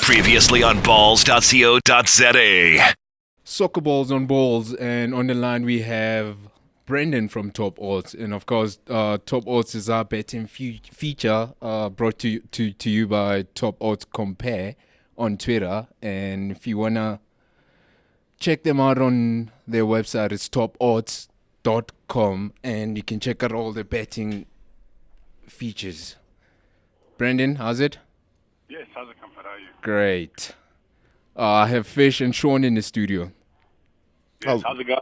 Previously on balls.co.za. SoccerBallz on balls, and on the line we have Brendan from Top Odds, and of course, Top Odds is our betting feature brought to you by Top Odds Compare on Twitter. And if you wanna check them out on their website, it's tokodds.com, and you can check out all the betting features. Brendan, how's it? Yes, how's it, Comfort? How are you? Great. I have Fish and Sean in the studio. Yes, how's it going?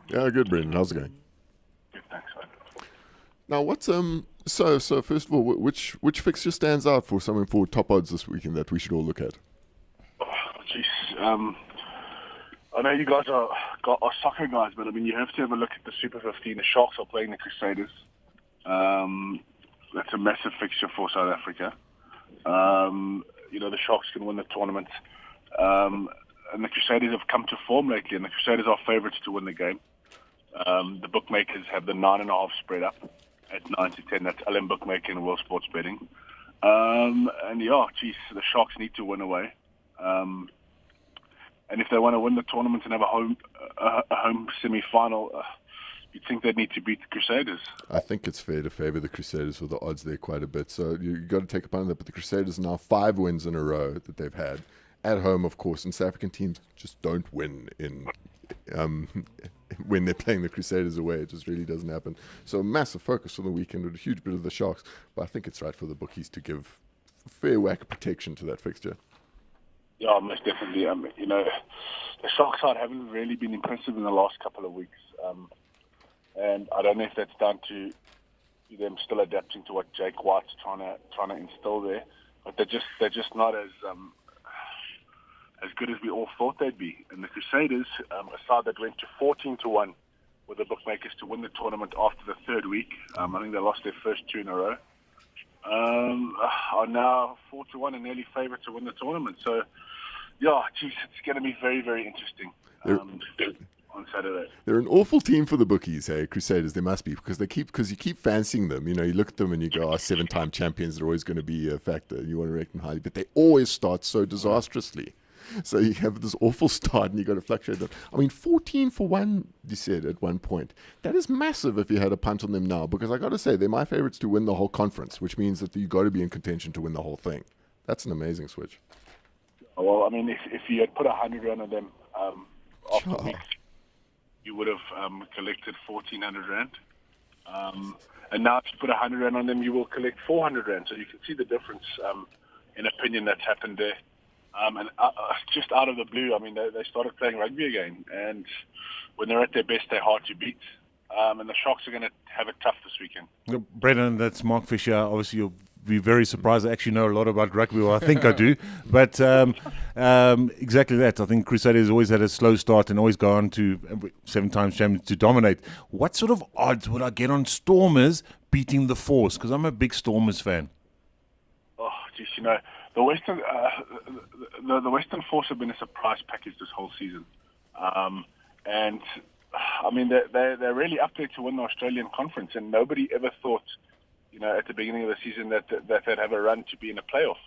Yeah, good, Brendan. How's it going? Good, thanks, man. Now, what's so first of all, which fixture stands out for someone for Top Odds this weekend that we should all look at? Oh, jeez. I know you guys are soccer guys, but I mean, you have to have a look at the Super 15. The Sharks are playing the Crusaders. That's a massive fixture for South Africa. The Sharks can win the tournament. And the Crusaders have come to form lately, and the Crusaders are favourites to win the game. The bookmakers have the 9.5 spread up at 9-10. That's LM Bookmaker and World Sports Betting. The Sharks need to win away. And if they want to win the tournament and have a home semi-final, you'd think they'd need to beat the Crusaders. I think it's fair to favour the Crusaders with the odds there quite a bit. So you've got to take a punt on that. But the Crusaders are now 5 wins in a row that they've had. At home, of course, and South African teams just don't win in when they're playing the Crusaders away. It just really doesn't happen. So massive focus on the weekend with a huge bit of the Sharks. But I think it's right for the bookies to give fair whack of protection to that fixture. Yeah, most definitely. The Sharks side haven't really been impressive in the last couple of weeks. And I don't know if that's down to them still adapting to what Jake White's trying to instill there. But they're just not as good as we all thought they'd be. And the Crusaders, a side that went to 14-1 with the bookmakers to win the tournament after the third week. I think they lost their first 2 in a row. Are now 4-1 and nearly favourite to win the tournament. So, it's going to be very, very interesting on Saturday. They're an awful team for the bookies, hey, Crusaders. They must be because you keep fancying them. You look at them and you go, 7-time champions are always going to be a factor. You want to rank them highly, but they always start so disastrously. So you have this awful start and you got to fluctuate them. 14-1, you said at one point. That is massive if you had a punt on them now, because I got to say, they're my favorites to win the whole conference, which means that you got to be in contention to win the whole thing. That's an amazing switch. Well, if you had put 100 rand on them after the week, you would have collected 1,400 rand. And now if you put 100 rand on them, you will collect 400 rand. So you can see the difference in opinion that's happened there. And just out of the blue, they started playing rugby again. And when they're at their best, they're hard to beat. And the Sharks are going to have it tough this weekend. Brendan, that's Mark Fisher. Obviously, you'll be very surprised. I actually know a lot about rugby, or I think I do. But exactly that. I think Crusaders always had a slow start and always go on to 7-time champions to dominate. What sort of odds would I get on Stormers beating the Force? Because I'm a big Stormers fan. Oh, geez, the Western the Western Force have been a surprise package this whole season, and they're really up there to win the Australian Conference, and nobody ever thought, at the beginning of the season that they'd have a run to be in a playoff,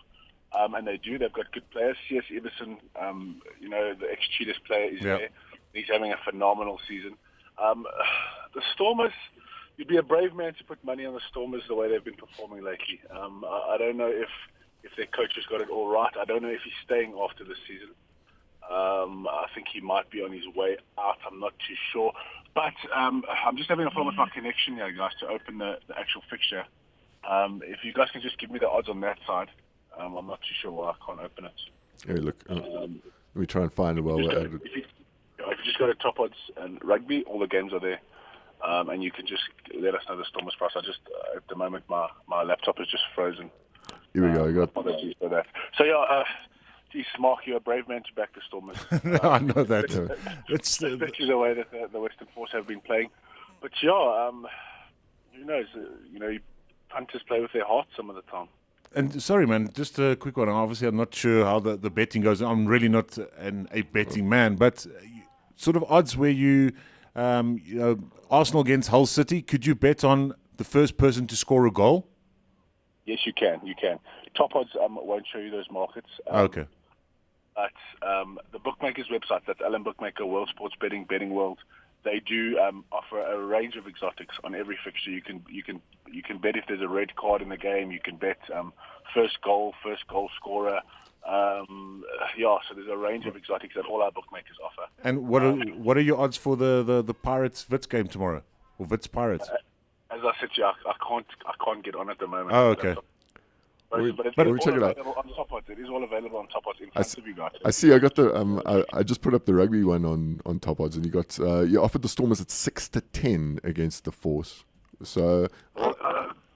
and they do. They've got good players. C.S. Everson, the ex-Cheetahs player, is there. He's having a phenomenal season. The Stormers, you'd be a brave man to put money on the Stormers the way they've been performing lately. I don't know if their coach has got it all right. I don't know if he's staying after this season. I think he might be on his way out. I'm not too sure. But I'm just having a problem with my connection here, guys, to open the actual fixture. If you guys can just give me the odds on that side. I'm not too sure why I can't open it. Hey, look, let me try and find it while we're at it. If you just go to Top Odds and Rugby, all the games are there. And you can just let us know the Stormers price. At the moment, my laptop is just frozen. Here we go. Apologies for that. So, geez, Mark, you're a brave man to back the Stormers. I know that. Especially the way that the Western Force have been playing. But, who knows? Punters play with their hearts some of the time. And sorry, man, just a quick one. Obviously, I'm not sure how the betting goes. I'm really not a betting man. But sort of odds where Arsenal against Hull City, could you bet on the first person to score a goal? Yes, you can. Top Odds won't show you those markets. Okay. But the bookmakers' website, that's Allen Bookmaker, World Sports Betting, Betting World, they do offer a range of exotics on every fixture. You can bet if there's a red card in the game. You can bet first goal scorer. So there's a range of exotics that all our bookmakers offer. And what are your odds for the Pirates Wits game tomorrow, or Wits Pirates? As I said to you, I can't get on at the moment. Oh, okay. But We it's check it all out. available on Top Odds. It is all available on Top Odds in front of you guys. I see. I got the. I just put up the rugby one on Top Odds, and you got. You offered the Stormers at 6-10 against the Force. So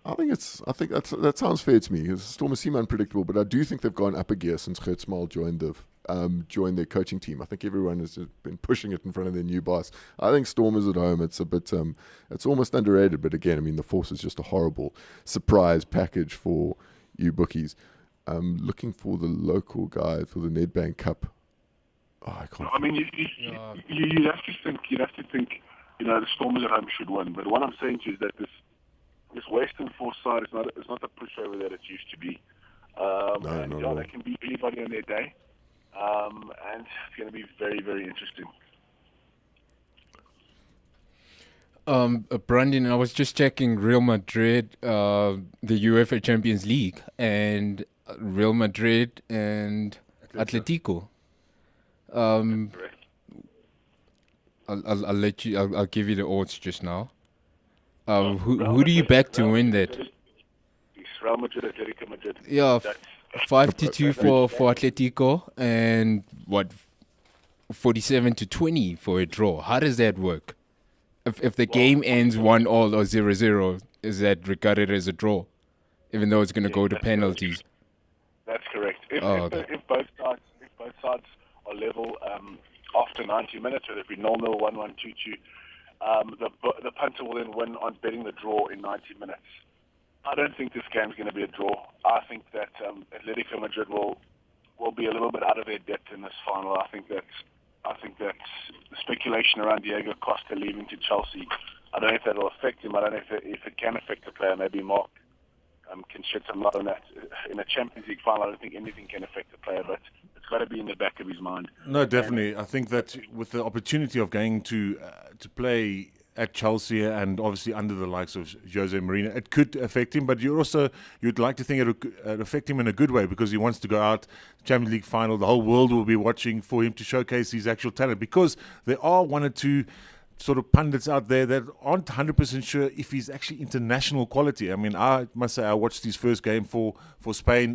I think that sounds fair to me. The Stormers seem unpredictable, but I do think they've gone up a gear since Gert Smal joined their coaching team. I think everyone has just been pushing it in front of their new boss. I think Stormers at home, it's a bit. It's almost underrated. But again, I mean, the Force is just a horrible surprise package for you bookies. Looking for the local guy for the Nedbank Cup. Oh, I can't. I mean, you'd have to think. The Stormers at home should win. But what I'm saying to you is that this Western Force side is not the pushover that it used to be. They can beat anybody on their day, and it's going to be very, very interesting. Brandon, I was just checking Real Madrid, the UEFA Champions League, and Real Madrid and Atletico. Correct. I'll let you. I'll give you the odds just now. Who do you back to win that? It's Real Madrid, Atletico Madrid. Yeah, 5-2 for Atletico, and 47-20 for a draw. How does that work? If the game ends 1-1 or 0-0, is that regarded as a draw, even though it's going to go to penalties? That's correct. If both sides are level after 90 minutes, whether it be 0-0, 1-1, 2-2, the punter will then win on betting the draw in 90 minutes. I don't think this game's going to be a draw. I think that Atletico Madrid will be a little bit out of their depth in this final. I think that the speculation around Diego Costa leaving to Chelsea, I don't know if that will affect him. I don't know if it can affect the player. Maybe Mark can shed some light on that. In a Champions League final, I don't think anything can affect the player, but it's got to be in the back of his mind. No, definitely. I think that with the opportunity of going to play at Chelsea and obviously under the likes of Jose Mourinho, it could affect him, but you'd like to think it would affect him in a good way, because he wants to go out Champions League final. The whole world will be watching for him to showcase his actual talent, because there are one or two sort of pundits out there that aren't 100% sure if he's actually international quality. I mean, I must say I watched his first game for Spain.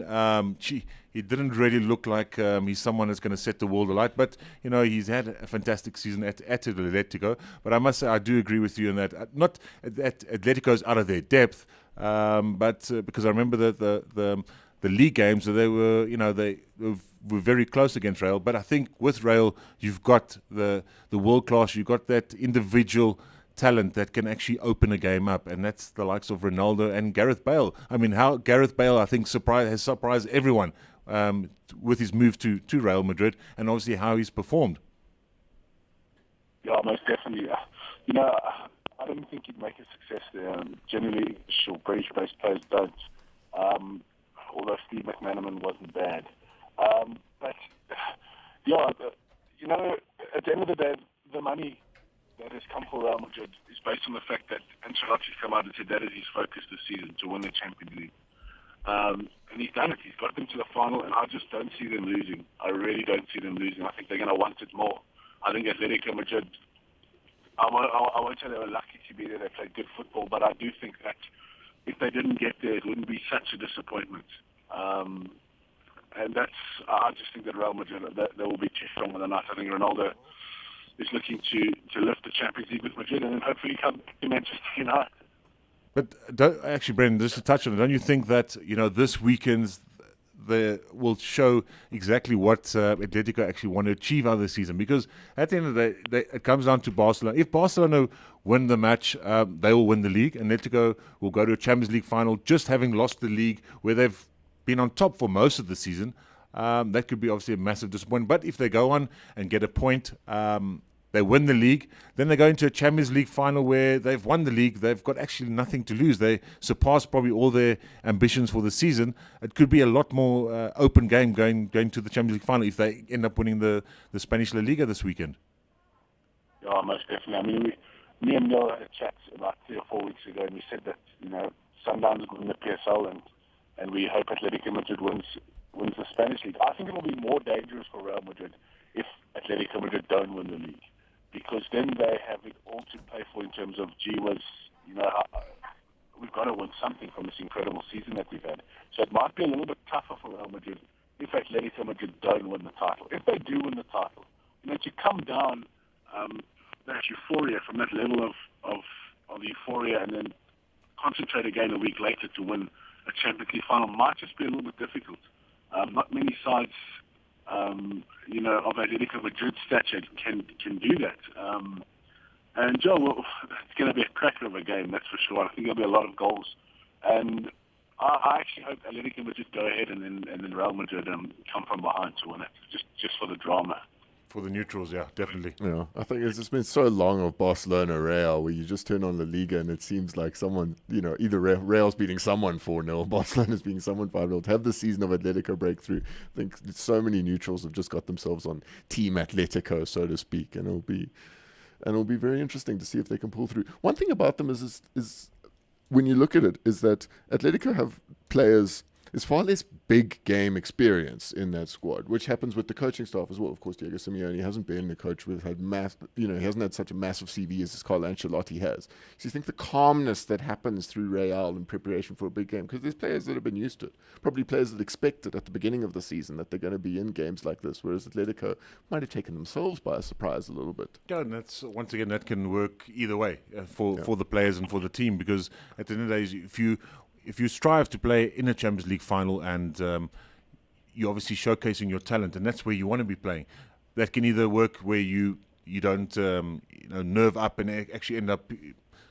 He didn't really look like he's someone that's going to set the world alight. But, he's had a fantastic season at Atletico. But I must say I do agree with you in that. Not that Atletico's out of their depth, but because I remember that the league games, they were, they were very close against Real. But I think with Real, you've got the world class, you've got that individual talent that can actually open a game up, and that's the likes of Ronaldo and Gareth Bale. I mean, how Gareth Bale, I think, has surprised everyone with his move to Real Madrid, and obviously how he's performed. Yeah, most definitely. I don't think he'd make a success there. Generally, British-based players don't. Although Steve McManaman wasn't bad. But at the end of the day, the money that has come for Real Madrid is based on the fact that Ancelotti's come out and said that is his focus this season, to win the Champions League. And he's done it. He's got them to the final, and I just don't see them losing. I really don't see them losing. I think they're going to want it more. I think Atletico Madrid, I won't say they were lucky to be there. They played good football, but I do think that if they didn't get there, it wouldn't be such a disappointment. And I just think that Real Madrid, they will be too strong on the night. I think Ronaldo is looking to lift the Champions League with Madrid and then hopefully come to Manchester United. But Brendan, just to touch on it, don't you think that this weekend's will show exactly what Atletico actually want to achieve out of the season? Because at the end of the day, it comes down to Barcelona. If Barcelona win the match, they will win the league, and Atletico will go to a Champions League final, just having lost the league where they've been on top for most of the season. That could be obviously a massive disappointment. But if they go on and get a point, they win the league, then they go into a Champions League final where they've won the league, they've got actually nothing to lose. They surpass probably all their ambitions for the season. It could be a lot more open game going to the Champions League final if they end up winning the Spanish La Liga this weekend. Yeah, most definitely. I mean, me and Neil had a chat about 3 or 4 weeks ago, and we said that, Sundowns win the PSL, and we hope Atletico Madrid wins the Spanish league. I think it will be more dangerous for Real Madrid if Atletico Madrid don't win the league, because then they have it all to play for in terms of, gee whiz, we've got to win something from this incredible season that we've had. So it might be a little bit tougher for Real Madrid if Atletico Madrid don't win the title. If they do win the title, to come down that euphoria from that level of euphoria and then concentrate again a week later to win a Champions League final might just be a little bit difficult. Not many sides, of Atletico Madrid stature can do that. And Joe, it's going to be a cracker of a game, that's for sure. I think there'll be a lot of goals, and I actually hope Atletico Madrid go ahead and then Real Madrid come from behind to win it, just for the drama. For the neutrals, yeah, definitely. Yeah, I think it's just been so long of Barcelona Real, where you just turn on La Liga and it seems like someone, either Real's beating someone 4-0, Barcelona's beating someone 5-0. To have the season of Atletico break through, I think so many neutrals have just got themselves on Team Atletico, so to speak, and it'll be very interesting to see if they can pull through. One thing about them is when you look at it, is that Atletico have players. There's far less big game experience in that squad, which happens with the coaching staff as well. Of course, Diego Simeone hasn't been a coach with he hasn't had such a massive CV as Carlo Ancelotti has. So you think the calmness that happens through Real in preparation for a big game, because there's players that have been used to it, probably players that expected at the beginning of the season that they're going to be in games like this, whereas Atletico might have taken themselves by a surprise a little bit. Yeah, and that's once again that can work either way for the players and for the team, because at the end of the day, if you strive to play in a Champions League final and you're obviously showcasing your talent, and that's where you want to be playing, that can either work where you don't nerve up and actually end up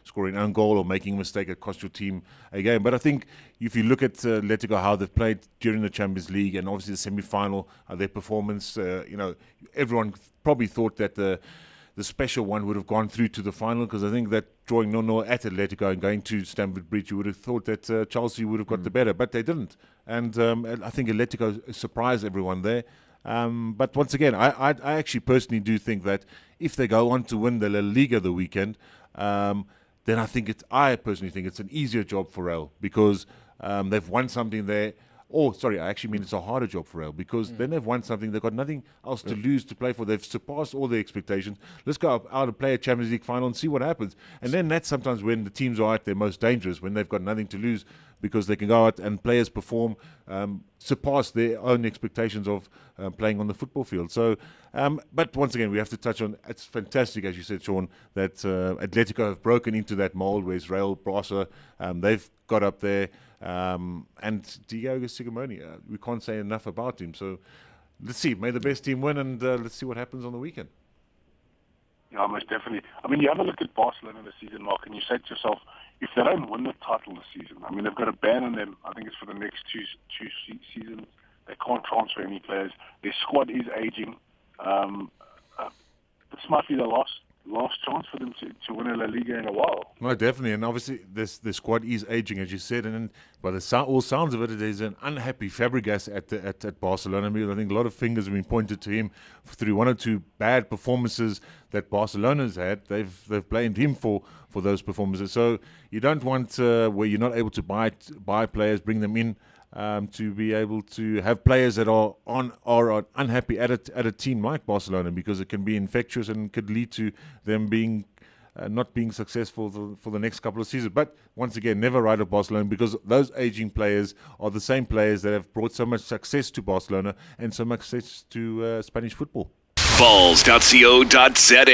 scoring an own goal or making a mistake that cost your team a game. But I think if you look at Atletico, how they've played during the Champions League and obviously the semi-final, their performance, everyone probably thought that the special one would have gone through to the final, because I think that drawing 0-0 at Atletico and going to Stamford Bridge, you would have thought that Chelsea would have got the better, but they didn't. And I think Atletico surprised everyone there. But once again, I actually personally do think that if they go on to win the La Liga the weekend, then I personally think it's an easier job for Real, because they've won something there. I actually mean it's a harder job for Real, because then they've won something. They've got nothing else to lose, to play for. They've surpassed all their expectations. Let's go out and play a Champions League final and see what happens. And then that's sometimes when the teams are at their most dangerous, when they've got nothing to lose, because they can go out and players perform, surpass their own expectations of playing on the football field. So, but once again, we have to touch on, it's fantastic, as you said, Sean, that Atletico have broken into that mold, whereas Real, Barca, they've got up there. And Diego Simeone, we can't say enough about him. So let's see. May the best team win, and let's see what happens on the weekend. Yeah, most definitely. I mean, you have a look at Barcelona this season, Mark, and you say to yourself, if they don't win the title this season, I mean, they've got a ban on them. I think it's for the next two seasons. They can't transfer any players. Their squad is aging. This might be the last chance for them to win a La Liga in a while. No, definitely. And obviously, the squad is aging, as you said. And by all sounds of it, there's an unhappy Fabregas at Barcelona. I think a lot of fingers have been pointed to him through one or two bad performances that Barcelona's had. They've blamed him for those performances. So you don't want where you're not able to buy players, bring them in, to be able to have players that are unhappy at a team like Barcelona, because it can be infectious and could lead to them being not being successful for the next couple of seasons. But once again, never write off Barcelona, because those aging players are the same players that have brought so much success to Barcelona and so much success to Spanish football. Balls.co.za